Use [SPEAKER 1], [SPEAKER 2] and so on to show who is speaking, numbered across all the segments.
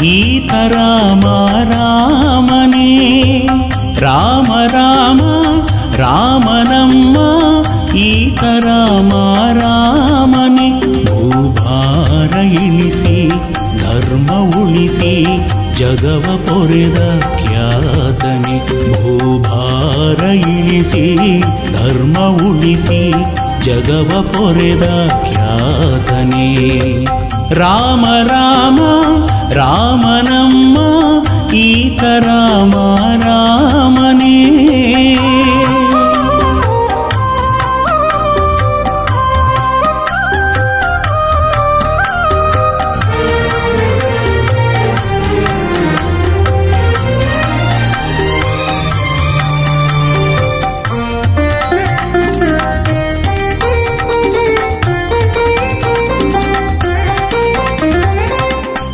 [SPEAKER 1] ಈತ ರಾಮ ರಾಮನೇ. ರಾಮ ರಾಮ ರಾಮನಮ್ಮ ಈತ ರಾಮ ರಾಮನೇ. ಭೂಭಾರ ಇಳಿಸಿ ಧರ್ಮ ಉಳಿಸಿ ಜಗವ ಪೊರೆದ ಖ್ಯಾತನೆ. ಭೂಭಾರ ಇಳಿಸಿ ಧರ್ಮ ಉಳಿಸಿ ಜಗವ ಪೊರೆದ ಖ್ಯಾತನೆ. ರಾಮ ರಾಮ ರಾಮನಮ್ಮ ಈತ ರಾಮ ರಾಮನೇ.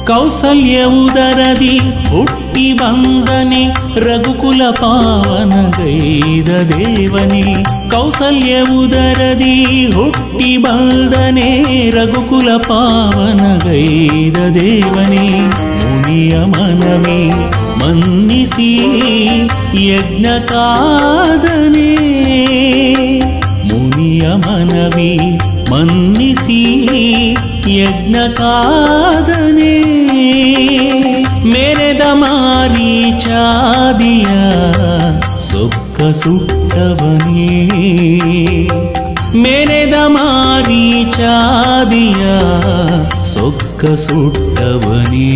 [SPEAKER 1] ಕೌಸಲ್ಯ ಉದರದಿ ಹುಟ್ಟಿ ಬಂದನೆ ರಘುಕುಲ ಪಾವನಗೈದ ದೇವನೇ. ಕೌಸಲ್ಯ ಉದರದಿ ಹುಟ್ಟಿ ಬಂದನೆ ರಘುಕುಲ ಪಾವನಗೈದ ದೇವನೇ. ಮುನಿಯ ಮನವೇ ಮನ್ನಿಸಿ ಯಜ್ಞ ಕಾದನೆ. ಮುನಿಯ ಮನವೇ ಮನ್ನಿಸಿ ಯಜ್ಞ ಕಾದನೆ. ಮೆರೆದ ಮಾರೀಚಾದಿಯ ಸೊಕ್ಕ ಸುಟ್ಟವನೇ. ಮೆರೆದ ಮಾರೀಚಾದಿಯ ಸೊಕ್ಕ ಸುಟ್ಟವನೇ.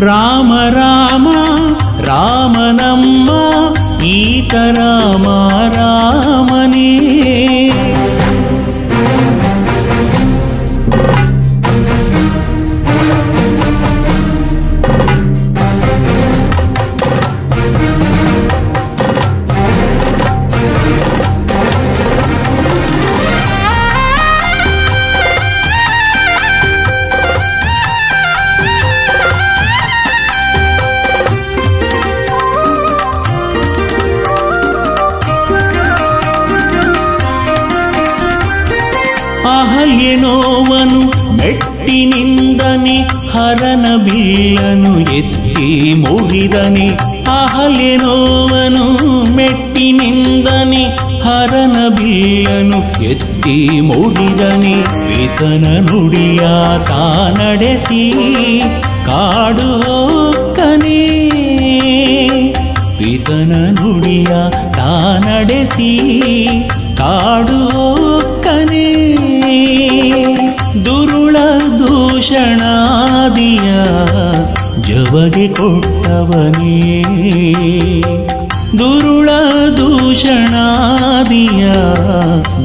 [SPEAKER 1] ರಾಮ ರಾಮ ರಾಮನಮ್ಮ ಈತ ರಾಮ ರಾಮನೇ. ಅಹಲ್ಯನೋವನು ಮೆಟ್ಟಿನಿಂದನೆ ಹರನ ಬೀಳನು ಎತ್ತಿ ಮುಗಿದನೆ. ಅಹಲ್ಯನೋವನು ಮೆಟ್ಟಿನಿಂದನೆ ಹರನ ಬೀಳನು ಎತ್ತಿ ಮುಗಿದನೆ. ಈತನ ನುಡಿಯ ತಾನಡೆಸಿ ಕಾಡು ಹೋಕ್ಕನೆ. ಈತನ ನುಡಿಯ ತಾನಡೆಸಿ ಕಾಡು ಹೋಕ್ಕನೆ. ದುರುಳ ದೂಷಣಾದಿಯ ಜವಗೆ ಕೊಟ್ಟವನೇ. ದುರುಳ ದೂಷಣಾದಿಯ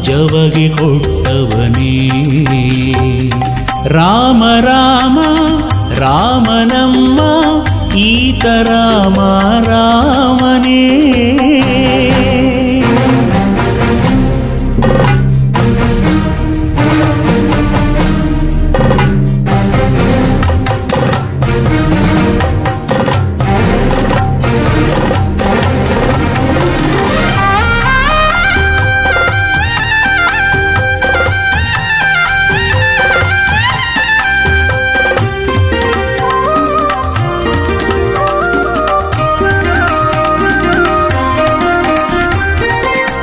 [SPEAKER 1] ಜವಗೆ ಕೊಟ್ಟವನೇ. ರಾಮ ರಾಮ ರಾಮನಮ್ಮ ಈತ ರಾಮ ರಾಮನೇ.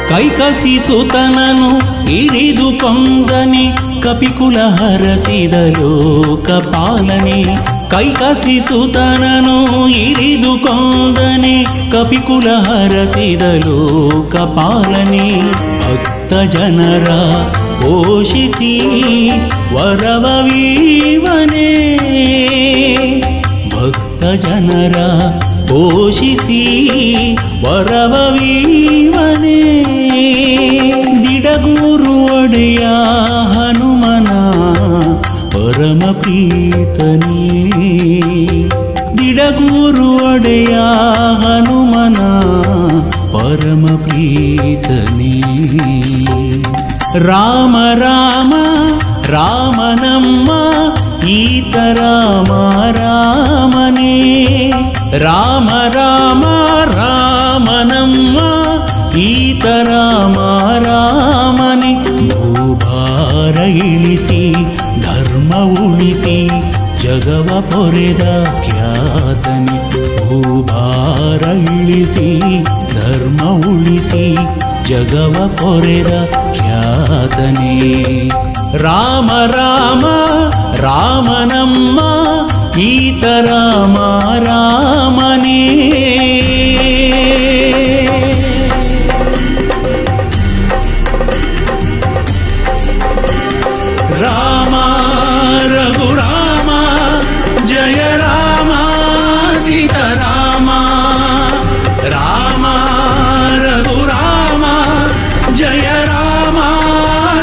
[SPEAKER 1] ಕೈಕಸಿ ಸುತನನು ಇರಿದು ಕೊಂದನೆ ಕಪಿಕುಲ ಹರಸಿದ ಲೋಕಪಾಲನೆ. ಕೈಕಸಿ ಸುತನನು ಇರಿದು ಕೊಂದನೆ ಕಪಿಕುಲ ಹರಸಿದ ಲೋಕಪಾಲನೆ. ಭಕ್ತ ಜನರ ಪೋಷಿಸಿ ವರವವೀವನೇ. ಭಕ್ತ ಜನರ ಪೋಷಿಸಿ ವರವವೀವನೇ. ದಿಡಗೂರು ಒಡೆಯ ಹನುಮನ ಪರಮ ಪ್ರೀತನೇ. ದಿಡಗೂರು ಒಡೆಯ ಹನುಮನ ಪರಮ ಪ್ರೀತನೇ. ರಾಮ ರಾಮ ರಾಮನಮ್ಮ ಈತ ರಾಮ ರಾಮನೇ. ರಾಮ ರಾಮ ರಾಮನಮ್ಮ ಈತ ರಾಮ ರಾಮನೇ. ಭೂಭಾರ ಇಳಿಸಿ ಧರ್ಮ ಉಳಿಸಿ ಜಗವ ಪೊರೆದ ಖ್ಯಾತನೆ. ಭೂಭಾರ ಇಳಿಸಿ ಧರ್ಮ ಉಳಿಸಿ ಜಗವ ಪೊರೆದ ಖ್ಯಾತನೆ. ರಾಮ ರಾಮ ರಾಮನಮ್ಮ ಈತ ರಾಮ ರಾಮನೇ. ರಾಮ ರಘುರಾಮ ಜಯ ರಾಮ ಸೀತಾರಾಮ. ರಾಮ ರಘುರಾಮ ಜಯ ರಾಮ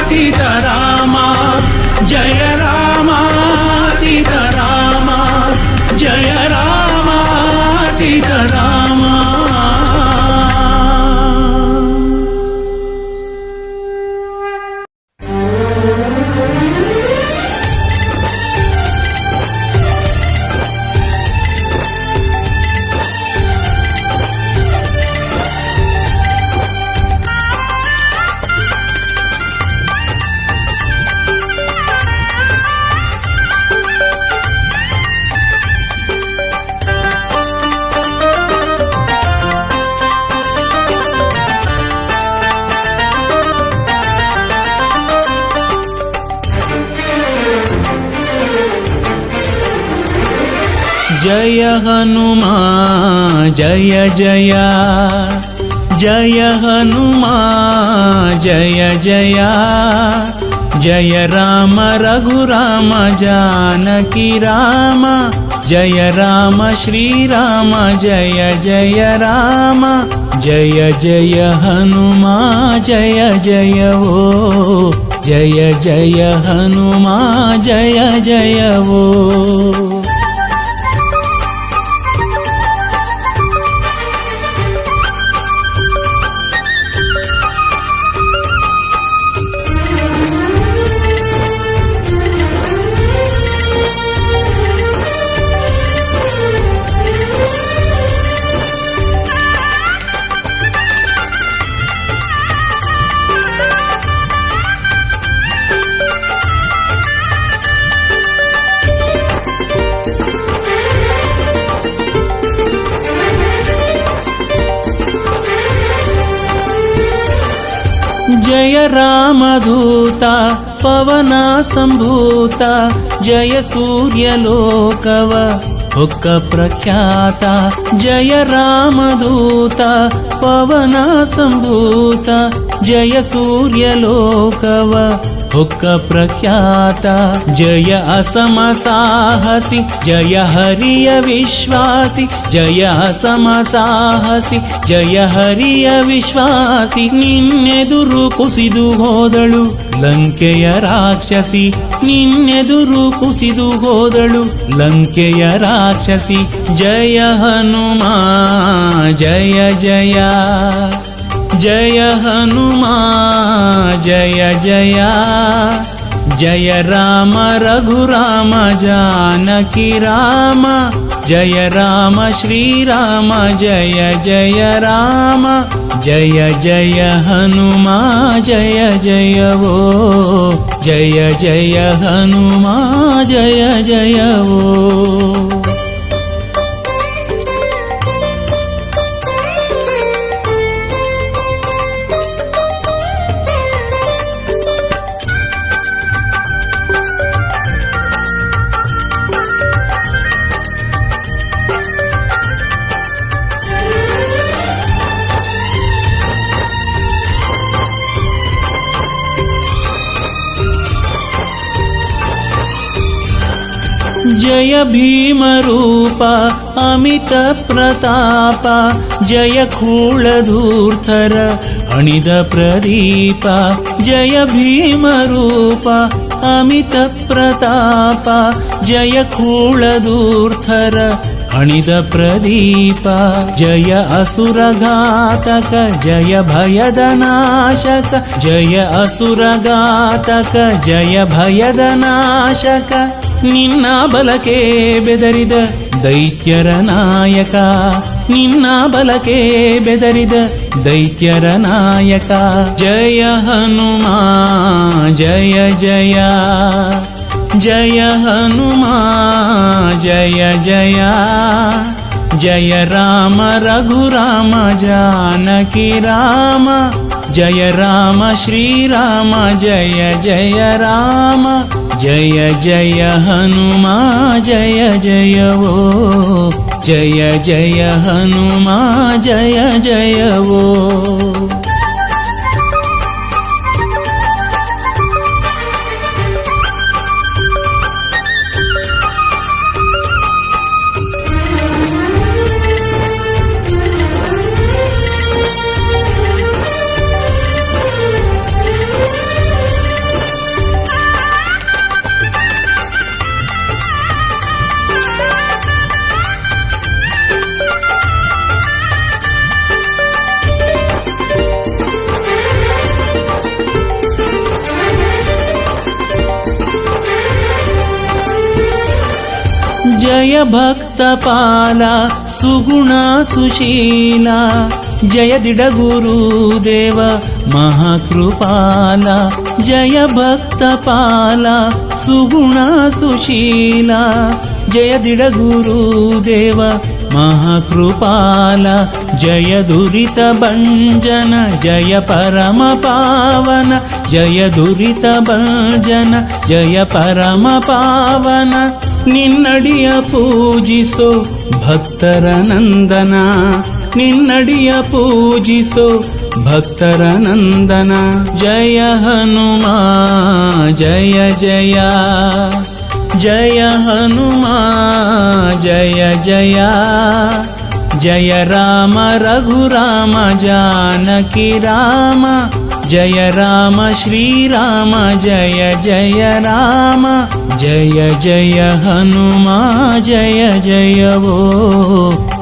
[SPEAKER 1] ಸೀತಾರಾಮ. ಜಯ ರಾಮ ಸೀತಾರಾಮ. ಜಯ ರಾಮ ಸೀತಾರಾಮ. जय हनुमान जय जय जय हनुमान जय जय जय राम रघुराम जानकी राम जय राम श्री राम जय जय राम जय जय हनुमान जय जय ओ जय जय हनुमान जय जय ओ. जय रामदूता पवन संभूता जय सूर्यलोकव हुक्क प्रख्याता. जय रामदूता पवन संभूता जय सूर्यलोकव हुक्क प्रख्याता. जय असम साहसी जय हरिय विश्वासी जय असम साहसी जय हरिय विश्वासी. निन्ನೆದುರು ಕುಸಿದು ಹೋದಳು ಲಂಕೆಯ ರಾಕ್ಷಸಿ. ನಿನ್ನೆದುರು ಕುಸಿದು ಹೋದಳು ಲಂಕೆಯ ರಾಕ್ಷಸಿ. ಜಯ ಹನುಮಾನ್ ಜಯ ಜಯ जय हनुमान जय जय जय राम रघुराम जानकी राम जय राम श्री राम जय जय राम जय जय हनुमान जय जय ओ जय जय हनुमान जय जय ओ. जय भीम रूप अमित प्रताप जय खूलधूर्धर अणिद प्रदीप. जय भीम रूप अमित प्रताप जय खूलधूर्धर अणिद प्रदीप. जय असुरघातक जय भयद नाशक जय असुरघातक जय भयद नाशक. ನಿನ್ನ ಬಲಕೆ ಬೆದರಿದ ದೈತ್ಯರ ನಾಯಕ ನಿನ್ನ ಬಲಕೆ ಬೆದರಿದ ದೈತ್ಯರ ನಾಯಕ. ಜಯ ಹನುಮಾನ್ ಜಯ ಜಯ जय हनुमा जय जय जय राम रघुराम जानकी राम जय राम श्रीराम जय जय राम जय जय हनुमा जय जय वो जय जय हनुमा जय जय वो। जय भक्तपाला सुगुणा सुशीला जय दिडगुरुदेव महाकृपाला जय भक्तपाला सुगुणा सुशीला जय दिडगुरुदेव महाकृपाला जय दुरित भंजन जय परम पावन जय दुरित भंजन जय परम पावन ನಿನ್ನಡಿಯ ಪೂಜಿಸೋ ಭಕ್ತರ ನಂದನ ನಿನ್ನಡಿಯ ಪೂಜಿಸೋ ಭಕ್ತರ ನಂದನ ಜಯ ಹನುಮಾ ಜಯ ಜಯ ಜಯ ಹನುಮಾ ಜಯ ಜಯ ಜಯ ರಾಮ ರಘುರಾಮ जानकी ರಾಮ जय राम श्रीराम जय जय राम जय जय हनुमा जय जय वो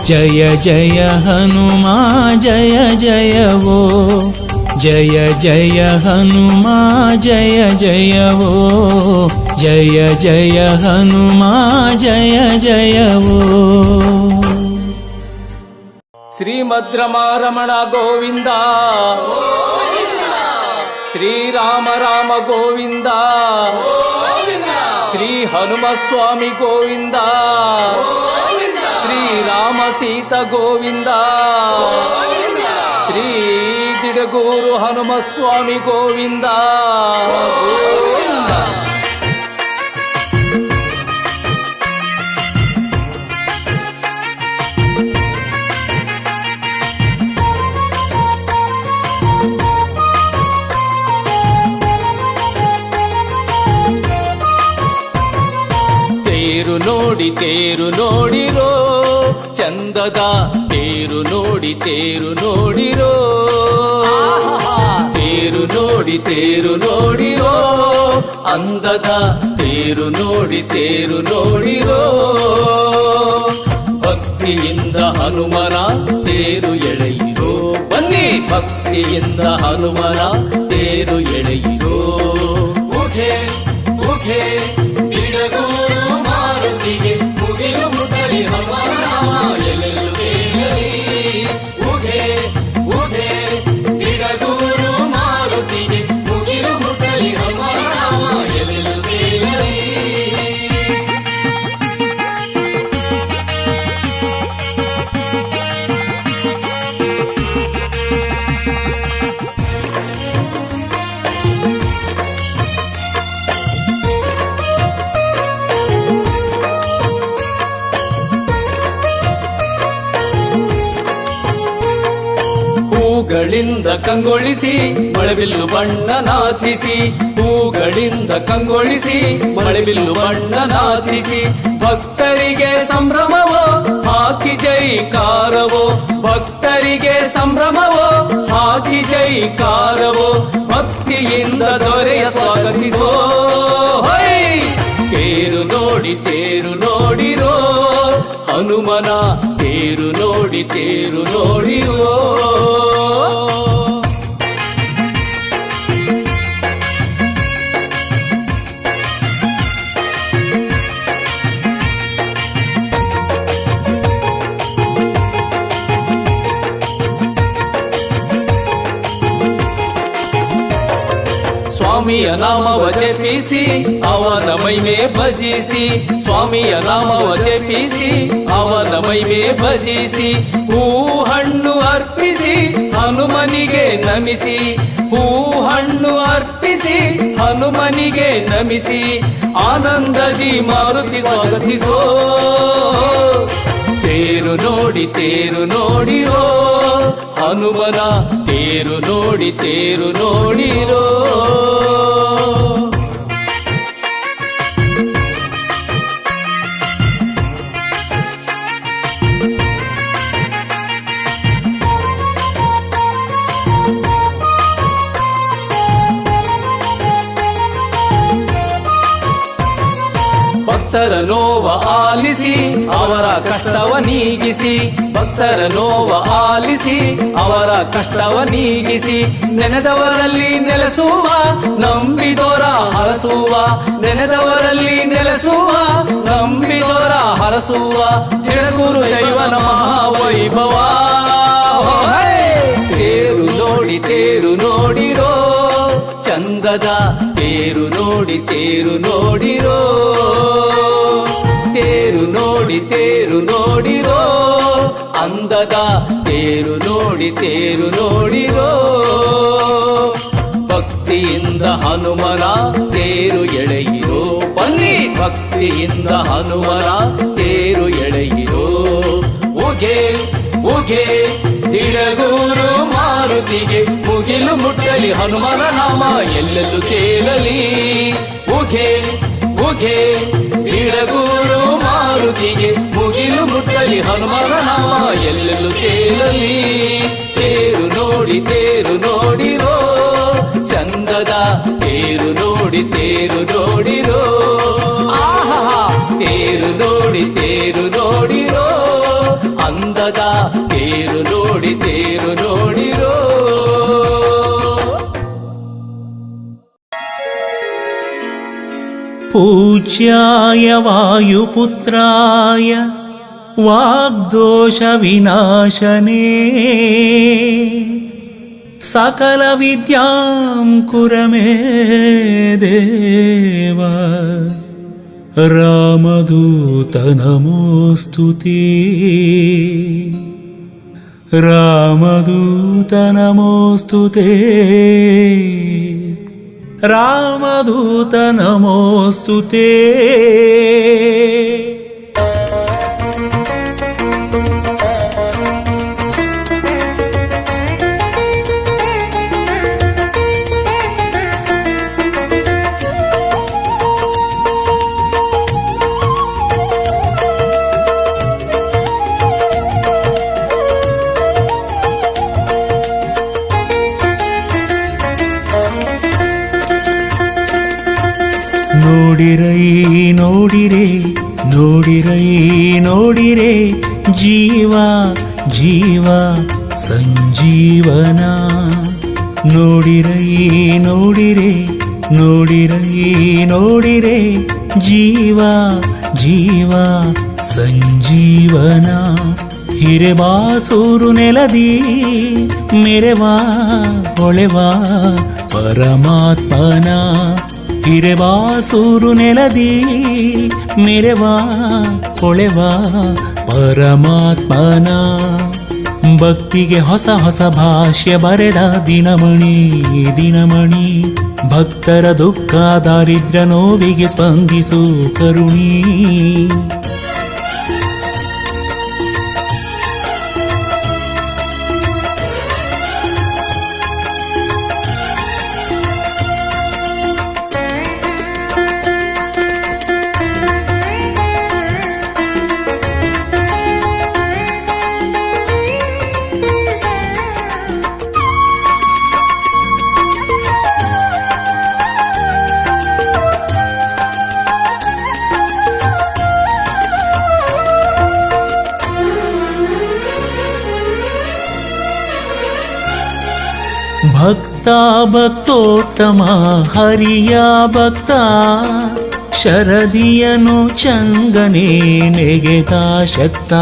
[SPEAKER 1] जय जय हनुमा जय जय वो जय जय हनुमा जय जय वो जय जय हनुमा जय जय वो।
[SPEAKER 2] श्रीमद्रमारमण गोविंद श्रीराम राम गोविंद श्री हनुमस्वामी गोविंद श्रीराम सीता गोविंद श्री दिडगूरु हनुमस्वामी गोविंद। ತೇರು ನೋಡಿರೋ ಚಂದದ ತೇರು ನೋಡಿರೋ ತೇರು ನೋಡಿರೋ ಅಂದದ ತೇರು ನೋಡಿರೋ ಭಕ್ತಿಯಿಂದ ಹನುಮನ ತೇರು ಎಳೆಯಿರೋ ಬನ್ನಿ ಭಕ್ತಿಯಿಂದ ಹನುಮನ ತೇರು ಎಳೆಯಿರೋ ಉಘೆ ಉಘೆ ಬಿಡಗೂರು ಮಾರುತಿಗೆ ಮುಗಿಲು ಮುಟ್ಟಲಿ ಹನುಮನ ನಾಮ ಎಲ್ಲೆಲ್ಲೂ ತೇಲಲಿ ಉಘೆ ಉಘೆ ಬಿಡಗೂರು ಮಾರುತಿಗೆ ಮುಗಿಲು ಮುಟ್ಟಲಿ ಹನುಮನ ನಾಮ ಎಲ್ಲೆಲ್ಲೂ ತೇಲಲಿ. ಹೂಗಳಿಂದ ಕಂಗೊಳಿಸಿ ಮಳೆಬಿಲ್ಲು ಬಣ್ಣ ನಾಚಿಸಿ ಹೂಗಳಿಂದ ಕಂಗೊಳಿಸಿ ಮಳೆಬಿಲ್ಲು ಬಣ್ಣ ನಾಚಿಸಿ ಭಕ್ತರಿಗೆ ಸಂಭ್ರಮವೋ ಹಾಕಿ ಜೈಕಾರವೋ ಭಕ್ತರಿಗೆ ಸಂಭ್ರಮವೋ ಹಾಕಿ ಜೈಕಾರವೋ ಭಕ್ತಿಯಿಂದ ದೊರೆಯ ಸ್ವಾಗತಿಸೋ ಹೈ ತೇರು ನೋಡಿರೋ ಹನುಮನ ತೇರು ನೋಡಿರೋ. ಸ್ವಾಮಿಯ ನಾಮವ ಜಪಿಸಿ ಅವನ ಮಹಿಮೆ ಭಜಿಸಿ ಸ್ವಾಮಿಯ ನಾಮವ ಜಪಿಸಿ ಅವನ ಮಹಿಮೆ ಭಜಿಸಿ ಹೂ ಹಣ್ಣು ಅರ್ಪಿಸಿ ಹನುಮನಿಗೆ ನಮಿಸಿ ಹೂ ಹಣ್ಣು ಅರ್ಪಿಸಿ ಹನುಮನಿಗೆ ನಮಿಸಿ ಆನಂದದಿ ಮಾರುತಿ ಸ್ವಾಗತಿಸೋ ತೇರು ನೋಡಿರೋ ಹನುಮನ ತೇರು ನೋಡಿರೋ ಭಕ್ತರ ನೋವ ಆಲಿಸಿ ಅವರ ಕಷ್ಟವ ನೀಗಿಸಿ ಭಕ್ತರ ನೋವ ಆಲಿಸಿ ಅವರ ಕಷ್ಟವ ನೀಗಿಸಿ ನೆನೆದವರಲ್ಲಿ ನೆಲೆಸುವ ನಂಬಿದೋರ ಹರಸುವ ನೆನೆದವರಲ್ಲಿ ನೆಲೆಸುವ ನಂಬಿದೋರ ಹರಸುವ ತಿಳಗುರು ದೈವನ ಮಹಾವೈಭವ ತೇರು ನೋಡಿರೋ ಚಂದದ ತೇರು ನೋಡಿರೋ ತೇರು ನೋಡಿರೋ ಅಂದದ ತೇರು ನೋಡಿರೋ ಭಕ್ತಿಯಿಂದ ಹನುಮನ ತೇರು ಎಳೆಯಿರೋ ಬನ್ನಿ ಭಕ್ತಿಯಿಂದ ಹನುಮನ ತೇರು ಎಳೆಯಿರೋ ಉಗೆ ತಿಳಗೂರು ಮಾರುತಿಗೆ ಮುಗಿಲು ಮುಟ್ಟಲಿ ಹನುಮನ ನಾಮ ಎಲ್ಲೆಲ್ಲೂ ಕೇಳಲಿ ಉಗೆ ತಿಳಗೂರು ಮಾರುತಿಗೆ ಮುಗಿಲು ಮುಟ್ಟಲಿ ಹನುಮನ ನಾಮ ಎಲ್ಲೆಲ್ಲೂ ಕೇಳಲಿ ತೇರು ನೋಡಿರೋ ಚಂದದ ತೇರು ನೋಡಿರೋ ಆಹಾ ತೇರು ನೋಡಿರೋ ಅಂದದ ತೇರು ನೋಡಿರೋ
[SPEAKER 1] पूज्याय वायुपुत्राय वाग्दोषविनाशने सकलविद्यां कुर मे देव रामदूत नमोऽस्तु ते रामदूत नमोऽस्तु ते रामदूत नमोऽस्तु ते ನೋಡಿರೈ ಜೀವ ಸಂಜೀವನ ನೋಡಿರೈ ಜೀವ ಸಂಜೀವನ ಹಿರೆಬಾಸೂರು ನೆಲದಿ ಮೆರೆವಾ ಹೊಳೆವಾ ಪರಮಾತ್ಮನ ಹಿರೆಬಾಸೂರು ನೆಲದಿ ಮೆರೆವಾ ಹೊಳೆವಾ ಪರಮಾತ್ಮನ ಭಕ್ತಿಗೆ ಹೊಸ ಭಾಷ್ಯ ಬರೆದ ದಿನಮಣಿ ಭಕ್ತರ ದುಃಖ ದಾರಿದ್ರ್ಯ ನೋವಿಗೆ ಸ್ಪಂದಿಸು ಕರುಣಿ ಭಕ್ತ ಭಕ್ತೋತ್ತಮ ಹರಿಯ ಭಕ್ತ ಶರದಿಯನು ಚಂಗನೆ ನೆಗೆದ ಶಕ್ತ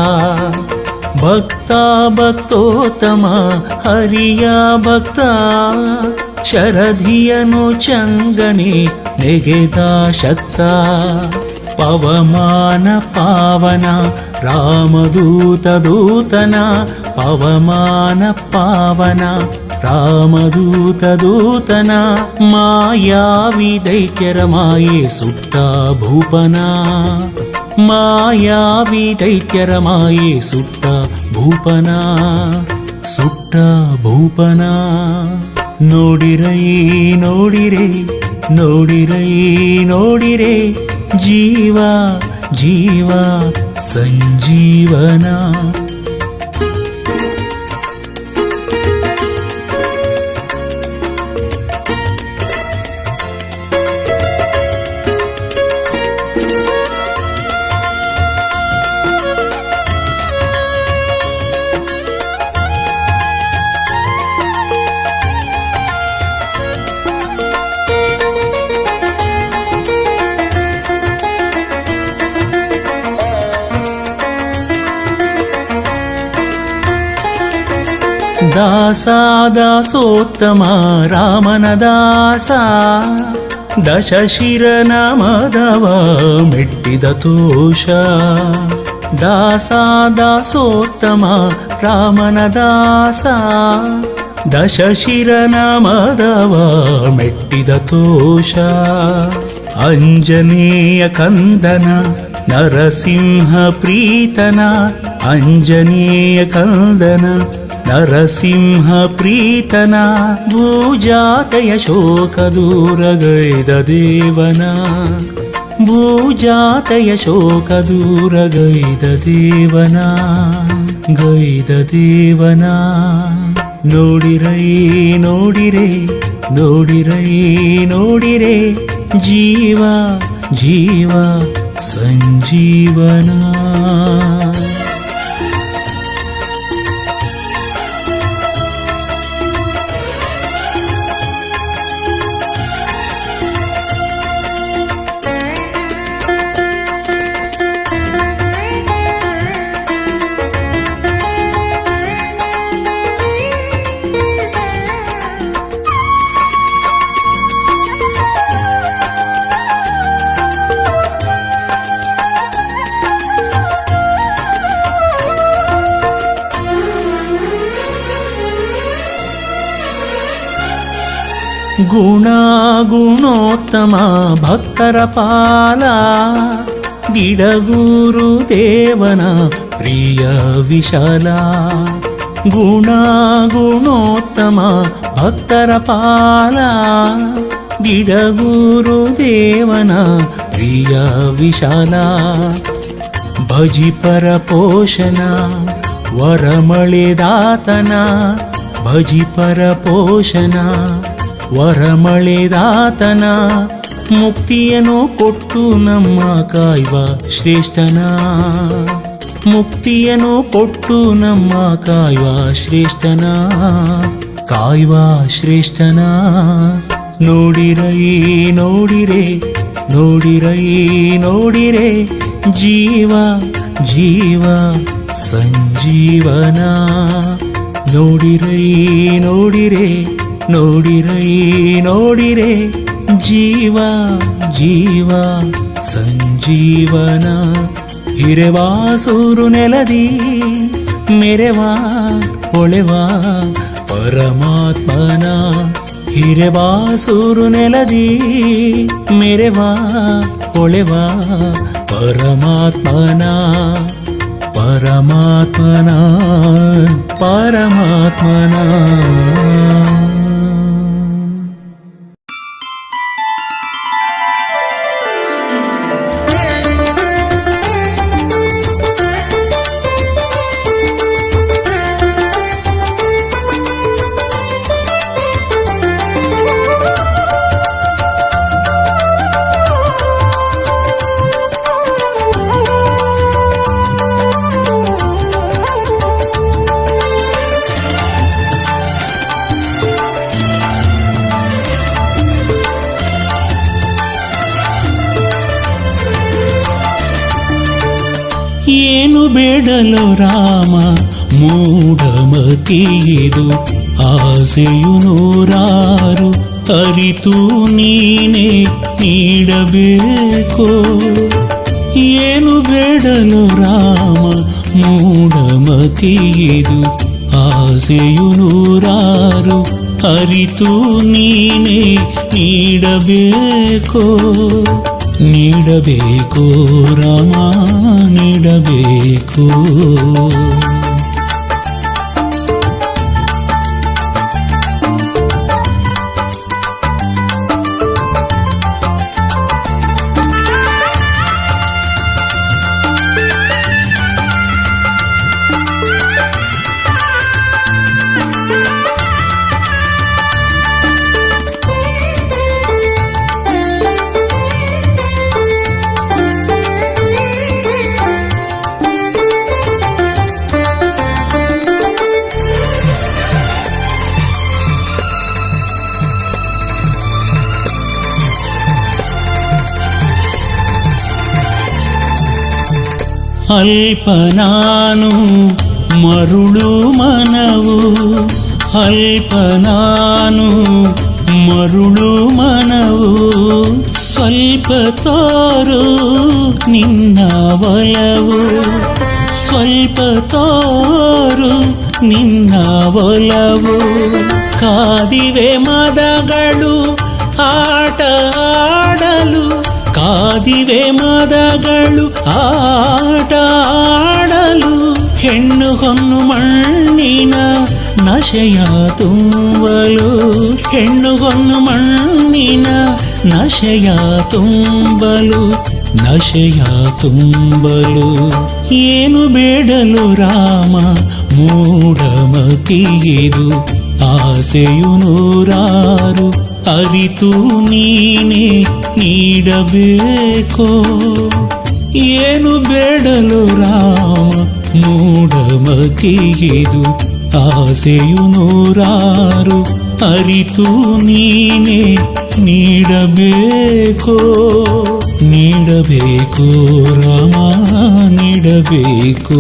[SPEAKER 1] ಭಕ್ತ ಭಕ್ತೋತ್ತಮ ಹರಿಯ ಭಕ್ತ ಶರಧಿಯನು ಚಂಗನೆ ನೆಗೆದ ಶಕ್ತ ಪವಮಾನ ಪಾವನ ರಾಮದೂತ ದೂತನ ಪವಮಾನ ಪಾವನ ರಾಮದೂತ ದೂತನ ಮಾಯಾವಿ ದೈತ್ಯರ ಮಾಯೆ ಸುಟ್ಟ ಭೂಪನ ಮಾಯಾವಿ ದೈತ್ಯರ ಮಾಯೆ ಸುಟ್ಟ ಭೂಪನ ಸುಟ್ಟ ಭೂಪನ ನೋಡಿರೈ ನೋಡಿರೆ ನೋಡಿರೈ ನೋಡಿರೆ ಜೀವ ಜೀವ ಸಂಜೀವನ ದಾಸೋತ್ತಮ ರಾಮನ ದಾಸ ದಶಶಿರನ ಮದವ ಮೆಟ್ಟಿದ ತೋಷ ದಾಸೋತ್ತಮ ರಾಮನ ದಾಸ ದಶಶಿರನ ಮದವ ಮೆಟ್ಟಿದ ತೋಷ ಅಂಜನೇಯ ಕಂದನ ನರಸಿಂಹ ಪ್ರೀತನ ಅಂಜನೇಯ ಕಂದನ ನರಸಿಂಹ ಪ್ರೀತನ ಭೂಜಾತೆಯ ಶೋಕ ದೂರಗೈದ ದೇವನ ಭೂಜಾತೆಯ ಶೋಕ ದೂರಗೈದ ದೇವನ ಗೈದ ದೇವನ ನೋಡಿರೈ ನೋಡಿರೆ ನೋಡಿರೈ ನೋಡಿರೆ ಜೀವ ಜೀವ ಸಂಜೀವನ ಗುಣೋತ್ತಮ ಭಕ್ತರ ಪಾಲ ಗಿಡಗೂರು ದೇವನ ಪ್ರಿಯ ವಿಶಾಲ ಗುಣೋತ್ತಮ ಭಕ್ತರ ಪಾಲ ಗಿಡಗೂರು ದೇವನ ಪ್ರಿಯ ವಿಶಾಲ ಭಜಿಪರ ಪೋಷಣ ವರಮಳೆದಾತನ ಭಜಿಪರ ಪೋಷಣ ವರಮಳೆದಾತನ ಮುಕ್ತಿಯನ್ನು ಕೊಟ್ಟು ನಮ್ಮ ಕಾಯ್ವ ಶ್ರೇಷ್ಠನ ಮುಕ್ತಿಯನ್ನು ಕೊಟ್ಟು ನಮ್ಮ ಕಾಯ್ವ ಶ್ರೇಷ್ಠನ ಕಾಯ್ವ ಶ್ರೇಷ್ಠನ ನೋಡಿರೈ ನೋಡಿರೆ ನೋಡಿರೈ ನೋಡಿರೆ ಜೀವ ಜೀವ ಸಂಜೀವನ ನೋಡಿರೈ ನೋಡಿರೆ ನೋಡಿರೈ ನೋಡಿರೆ ಜೀವ ಜೀವ ಸಂಜೀವನ ಹಿರೆವಾಸೂರು ನೆಲದಿ ಮೆರೆವಾ ಹೊಳೆವಾ ಪರಮಾತ್ಮನ ಹಿರೆವಾಸೂರು ನೆಲದಿ ಮೆರೆವಾ ಹೊಳೆವಾ ಪರಮಾತ್ಮನ ಪರಮಾತ್ಮನ ಪರಮಾತ್ಮನ ಏನು ಬೇಡಲು ರಾಮ ಮೂಢಮತಿಯಿದು ಆಸೆಯು ನೂರಾರು ಅರಿತು ನೀನೇ ನೀಡಬೇಕು. ಏನು ಬೇಡಲು ರಾಮ ಮೂಢಮತಿಯಿದು, ಆಸೆಯು ನೂರಾರು ಅರಿತು ನೀನೇ ನೀಡಬೇಕು. ನೀಡಬೇಕು ರಾಮ ನೀಡಬೇಕು. ಅಲ್ಪ ನಾನು ಮರುಳು ಮನವು, ಅಲ್ಪ ನಾನು ಮರುಳು ಮನವು, ಸ್ವಲ್ಪ ತೋರು ನಿನ್ನ ಒಲವು, ಸ್ವಲ್ಪ ತೋರು ನಿನ್ನ ಒಲವು. ಕಾದಿವೆ ಮದಗಳು ಆಟ ಆಡಲು, ಕಾದಿವೆ ಮದಗಳು ಆಟ ಆಡಲು. ಹೆಣ್ಣು ಹೊನ್ನು ಮಣ್ಣಿನ ನಶೆಯ ತುಂಬಲು, ಹೆಣ್ಣು ಹೊನ್ನು ಮಣ್ಣಿನ ನಶೆಯ ತುಂಬಲು, ನಶೆಯ ತುಂಬಲು. ಏನು ಬೇಡಲು ರಾಮ ಮೂಢಮತಿಯಿದು, ಆಸೆಯು ನೂರಾರು ಅರಿತು ನೀನೇ ನೀಡಬೇಕು. ಏನು ಬೇಡಲು ರಾಮ ಮೂಢಮತಿಯಿದು, ಆಸೆಯು ನೂರಾರು ಅರಿತು ನೀನೇ ನೀಡಬೇಕು. ನೀಡಬೇಕು ರಾಮ ನೀಡಬೇಕು.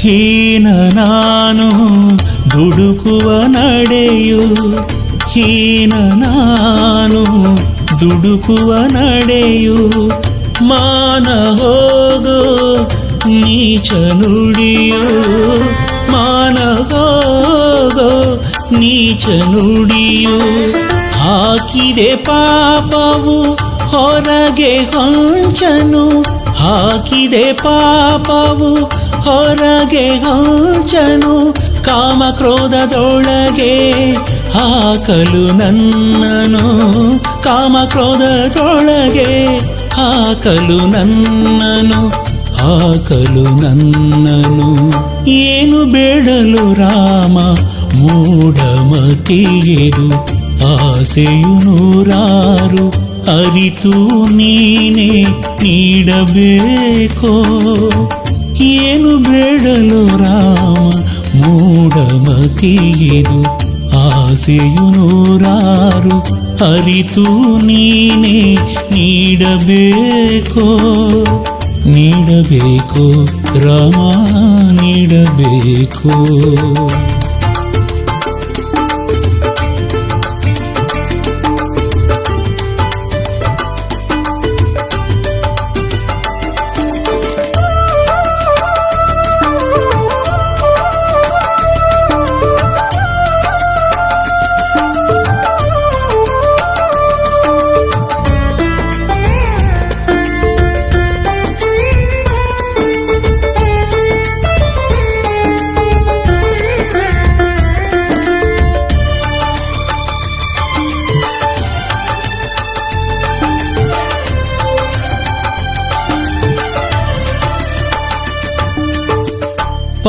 [SPEAKER 1] ಹೀನ ನಾನು ದುಡುಕುವ ನಡೆಯು, ಹೀನ ನಾನು ದುಡುಕುವ ನಡೆಯು. ಮಾನ ಹೋಗೋ ನೀಚ ನುಡಿಯು, ಮಾನ ಹೋಗೋ ನೀಚ ನುಡಿಯು. ಹಾಕಿದೆ ಪಾಪವು ಹೊರಗೆ ಹೊಂಚನು, ಹಾಕಿದೆ ಪಾಪವು ಹೊರಗೆ ಹೊಂಚನು. ಕಾಮ ಕ್ರೋಧದೊಳಗೆ ಹಾಕಲು ನನ್ನನು, ಕಾಮ ಕ್ರೋಧದೊಳಗೆ ಹಾಕಲು ನನ್ನನು, ಹಾಕಲು ನನ್ನನು. ಏನು ಬೇಡಲು ರಾಮ ಮೂಢಮತಿಯಿದು, ಆಸೆಯು ನೂರಾರು ಅರಿತು ನೀನೇ ನೀಡಬೇಕು. ಏನು ಬೇಡಲು ರಾಮ ಮೂಢಮತಿಯಿದು, ಆಸೆಯು ನೂರಾರು ಅರಿತು ನೀನೇ ನೀಡಬೇಕು. ನೀಡಬೇಕು ರಾಮ ನೀಡಬೇಕು.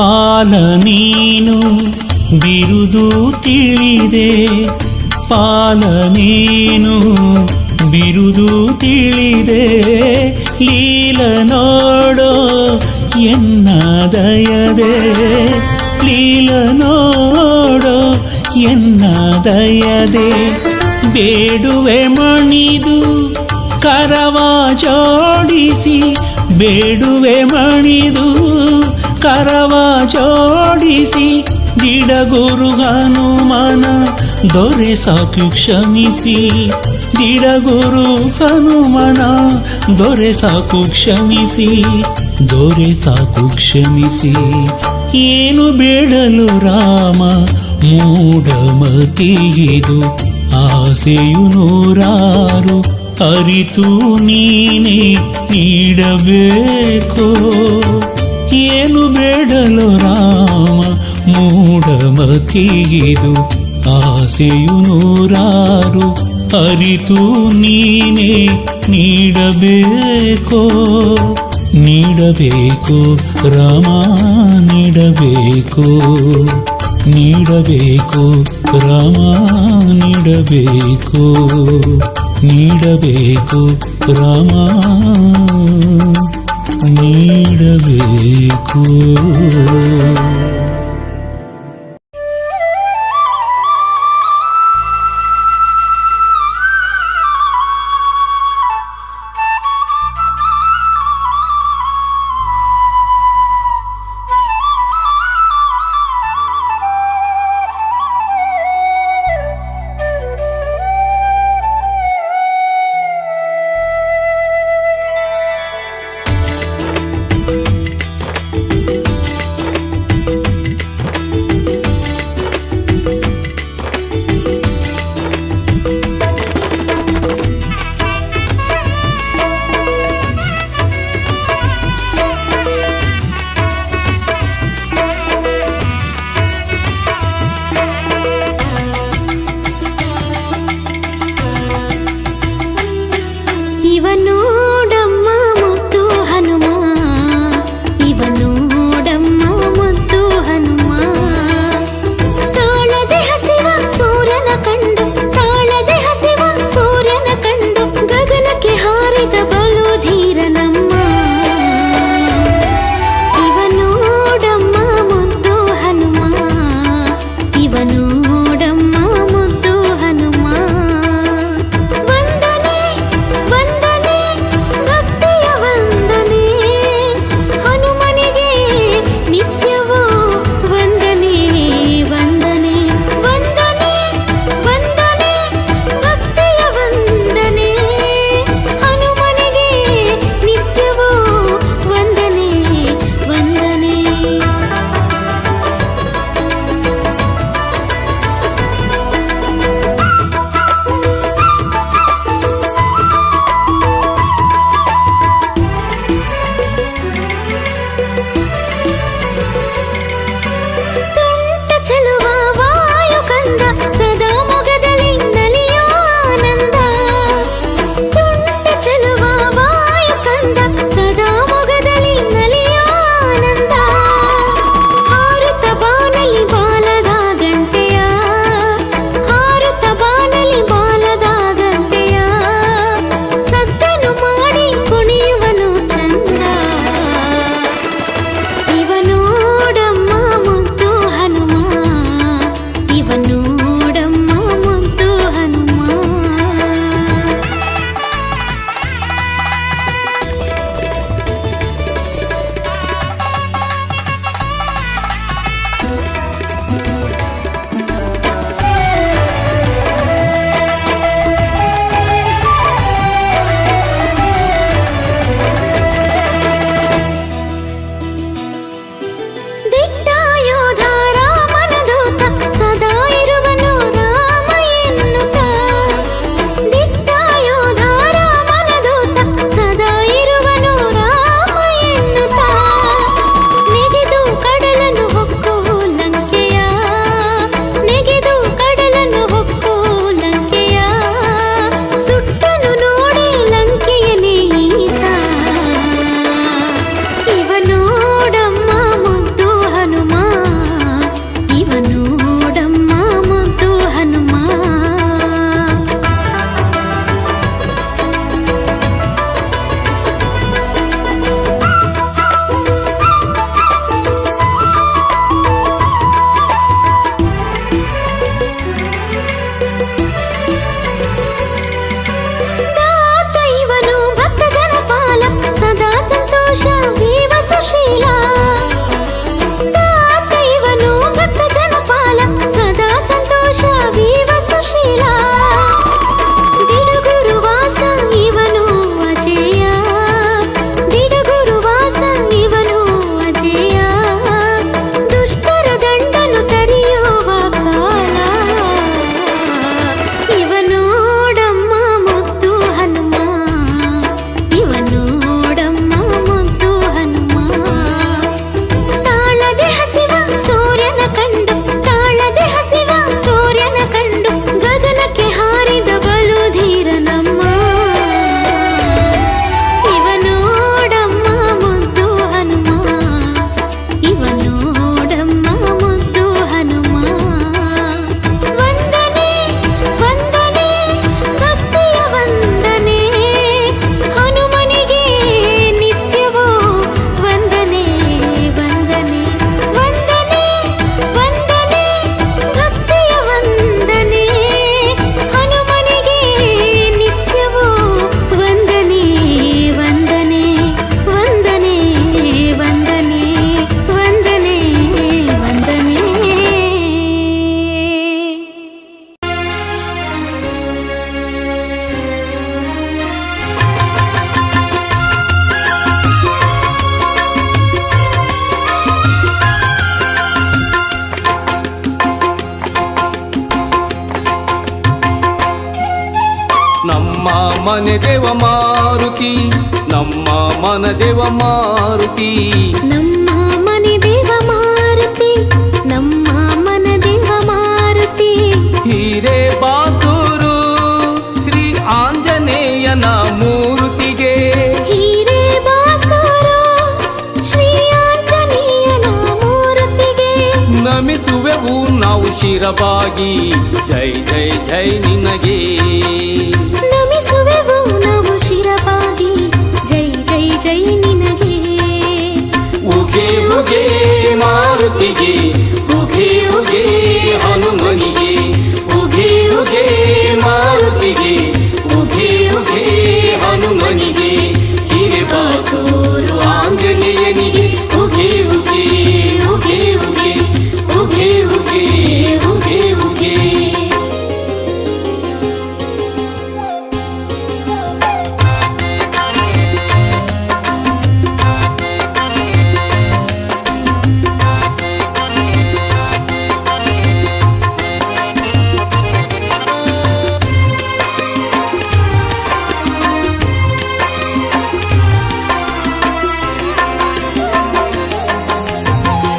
[SPEAKER 1] ಪಾಲ ನೀನು ಬಿರುದು ತಿಳಿದೆ, ಪಾಲ ನೀನು ಬಿರುದು ತಿಳಿದೆ, ಲೀಲ ನೋಡೋ ಎನ್ನ ದಯದೆ, ಲೀಲ ನೋಡೋ ಎನ್ನ ದಯದೆ. ಬೇಡುವೆ ಮಣಿದು ಕರವ ಜೋಡಿಸಿ, ಬೇಡುವೆ ಮಣಿದು ಕರವ ಜೋಡಿಸಿ, ದಿಡಗುರು ಹನುಮನ ದೊರೆ ಸಾಕು ಕ್ಷಮಿಸಿ, ದಿಡಗುರು ಹನುಮನ ದೊರೆ ಸಾಕು ಕ್ಷಮಿಸಿ, ದೊರೆ ಸಾಕು ಕ್ಷಮಿಸಿ. ಏನು ಬೇಡಲು ರಾಮ ಮೂಢಮತಿಯಿದು, ಆಸೆಯು ನೂರಾರು ಅರಿತು ನೀನೇ ನೀಡಬೇಕೋ. ಏನು ಬೇಡಲು ರಾಮ ಮೂಢಮತಿಯಿದು, ಆಸೆಯು ನೂರಾರು ಅರಿತು ನೀನೇ ನೀಡಬೇಕೋ. ನೀಡಬೇಕು ರಾಮ ನೀಡಬೇಕು, ನೀಡಬೇಕು ರಾಮ ನೀಡಬೇಕು, ನೀಡಬೇಕು ರಾಮ ನೀಡಬೇಕು.
[SPEAKER 2] ನಮ್ಮ ಮನೆ ದೇವ ಮಾರುತಿ, ನಮ್ಮ ಮನ ದೇವ ಮಾರುತಿ.
[SPEAKER 3] ನಮ್ಮ ಮನೆ ದೇವ ಮಾರುತಿ, ನಮ್ಮ ಮನ ದೇವ ಮಾರುತಿ.
[SPEAKER 2] ಹೀರೆ ಬಾಸೂರು ಶ್ರೀ ಆಂಜನೇಯನ ಮೂರ್ತಿಗೆ,
[SPEAKER 3] ಹೀರೆ ಬಾಸೂರು ಶ್ರೀ ಆಂಜನೇಯನ ಮೂರ್ತಿಗೆ
[SPEAKER 2] ನಮಿಸುವೆವು ನಾವು ಶಿರವಾಗಿ. ಜೈ ಜೈ ಜೈ ನಿನಗೆ
[SPEAKER 3] ನಮಿಸುವೆವು ನಾವು ಶಿರವಾಗಿ. ಜೈ ಜೈ ಜೈ ನಿನಗೆ.
[SPEAKER 2] ಉಗೆ ಉಗೆ ಮಾರುತಿಗೆ, ಉಗೆ ಉಗೆ ಹನುಮನಿಗೆ, ಉಗೆ ಉಗೆ ಮಾರುತಿಗೆ, ಉಗೆ ಉಗೆ ಹನುಮನಿಗೆ, ಹಿರೆ ಬಾಸೂರು ಆಂಜನೇಯನಿಗೆ. ಉಗೆ ಉಗೆ ಉಗೆ ಉಗೆ ಉಗೆ ಉಗೆ ಉಗೆ ಉಗೆ.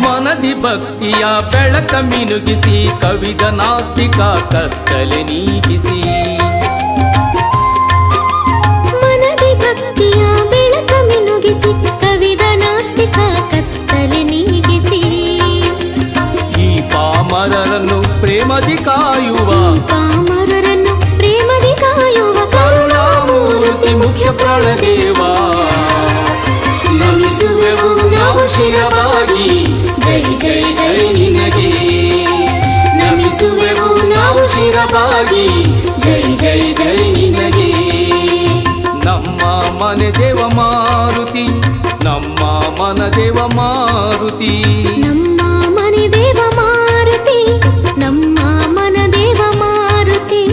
[SPEAKER 2] ಮನದಿ ಭಕ್ತಿಯ ಬೆಳಕ ಮಿನುಗಿಸಿ, ಕವಿದ ನಾಸ್ತಿಕ ಕತ್ತಲೆ ನೀಗಿಸಿ.
[SPEAKER 3] ಮನದಿ ಭಕ್ತಿಯ ಬೆಳಕ ಮಿನುಗಿಸಿ, ಕವಿದ ನಾಸ್ತಿಕ ಕತ್ತಲೆ ನೀಗಿಸಿ.
[SPEAKER 2] ಈ ಪಾಮರರನ್ನು ಪ್ರೇಮದಿ ಕಾಯುವ,
[SPEAKER 3] ಪಾಮರರನ್ನು ಪ್ರೇಮದಿ ಕಾಯುವ
[SPEAKER 2] ಕರುಣಾಮೂರ್ತಿ ಮುಖ್ಯ ಪ್ರಾಣದೇವ. ನಮಿಸುವೆವು ನಾವು ಶಿರವಾಗಿ. ಜೈ ಜೈ ಜೈ ನಿನಗೆ ನಮಿಸುವೆವು ನಾವು ಶಿರವಾಗಿ. ಜೈ ಜೈ ಜೈ ನಿನಗೆ. ನಮ್ಮ ಮನೆ ದೇವ ಮಾರುತಿ, ನಮ್ಮ ಮನ ದೇವ ಮಾರುತಿ.
[SPEAKER 3] ನಮ್ಮ ಮನೆ ದೇವ ಮಾರುತಿ, ನಮ್ಮ ಮನ ದೇವ ಮಾರುತಿ.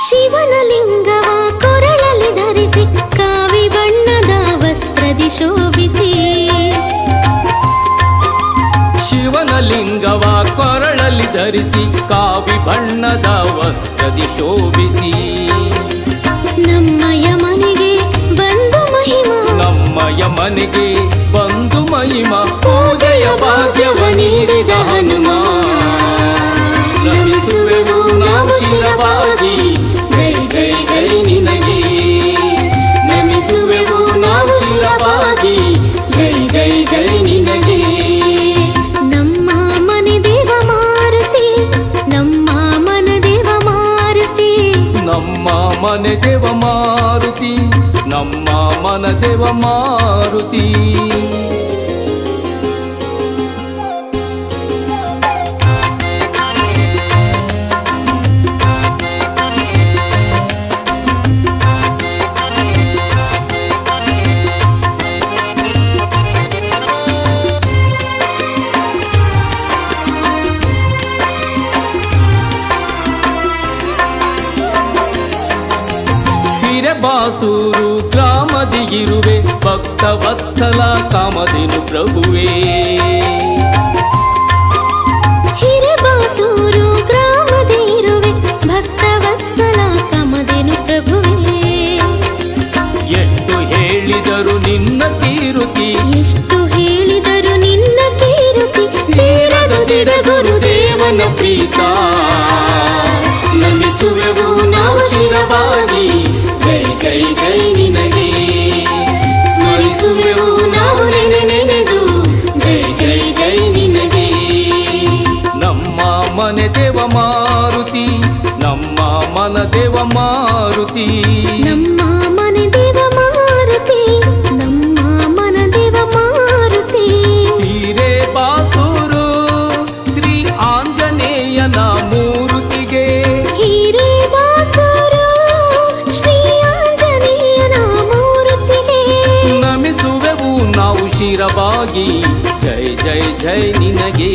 [SPEAKER 3] ಶಿವನ ಲಿಂಗವ ಕೊರಳಲ್ಲಿ ಧರಿಸಿ, ಕಾವಿ ಬಣ್ಣದ ವಸ್ತ್ರದಿ ಶೋಭಿಸಿ.
[SPEAKER 2] ಶಿವನ ಲಿಂಗವ ಕೊರಳಲ್ಲಿ ಧರಿಸಿ, ಕಾವಿ ಬಣ್ಣದ ವಸ್ತ್ರದಿ ಶೋಭಿಸಿ.
[SPEAKER 3] ನಮ್ಮಯ ಮನೆಗೆ ಬಂದು ಮಹಿಮಾ,
[SPEAKER 2] ನಮ್ಮಯ ಮನೆಗೆ ಬಂದು ಮಹಿಮಾ, ಪೂಜೆಯ ಭಾಗ್ಯವ ನೀಡಿದ ಹನುಮ. ನಮಿಸುವೆವು ನಾವು ಶಿರವಾಗಿ. ಜೈ ಜೈ ಜೈ ನಿನಗೆ ನಮಿಸುವೆವು ನಾವು ಶಿರವಾಗಿ. ಜೈ ಜೈ ಜೈ ನಿನಗೆ.
[SPEAKER 3] ನಮ್ಮ ಮನೆ ದೇವ ಮಾರುತಿ, ನಮ್ಮ ಮನ ದೇವ ಮಾರುತಿ.
[SPEAKER 2] ನಮ್ಮ ಮನೆ ದೇವ ಮಾರುತಿ, ನಮ್ಮ ಮನ ದೇವ ಮಾರುತಿ. ಬಾಸೂರು ಗ್ರಾಮದಿ ಇರುವೆ, ಭಕ್ತ ವತ್ಸಲ ಕಾಮಧೇನು ಪ್ರಭುವೇ.
[SPEAKER 3] ಹಿರೇಬಾಸೂರು ಗ್ರಾಮದಿ ಇರುವೆ, ಭಕ್ತ ವತ್ಸಲ ಕಾಮಧೇನು ಪ್ರಭುವೇ.
[SPEAKER 2] ಎಷ್ಟು ಹೇಳಿದರು ನಿನ್ನ ಕೀರುತಿ,
[SPEAKER 3] ಎಷ್ಟು ಹೇಳಿದರು ನಿನ್ನ ಕೀರುತಿ, ತೀರದ ಗುರುದೇವನ ಪ್ರೀತ.
[SPEAKER 2] ನಮಿಸುವೆವು ನಾವು ಶಿರವಾಗಿ. ಜೈ ಜೈ ಜೈ ನಿನಗೆ
[SPEAKER 3] ಸ್ಮರಿಸುವೆವು ನಾವು ನೆನೆದು. ಜೈ ಜೈ ಜೈ ನಿನಗೆ.
[SPEAKER 2] ನಮ್ಮ ಮನೆ ದೇವ ಮಾರುತಿ, ನಮ್ಮ ಮನ ದೇವ ಮಾರುತಿ.
[SPEAKER 3] ನಮ್ಮ ಮನೆ ದೇವ ಮಾರುತಿ, ನಮ್ಮ ಮನ ದೇವ ಮಾರುತಿ.
[SPEAKER 2] ಹೀರೆ ಬಾಸೂರು ಶ್ರೀ ಆಂಜನೇಯನ ಮೂರ್ತಿಗೆ,
[SPEAKER 3] ಹೀರೆ ಬಾಸೂರು ಶ್ರೀ ಆಂಜನೇಯನ ಮೂರ್ತಿಗೆ
[SPEAKER 2] ನಮಿಸುವೆವು ನಾವು ಶಿರವಾಗಿ. ಜೈ ಜೈ ಜೈ ನಿನಗೆ.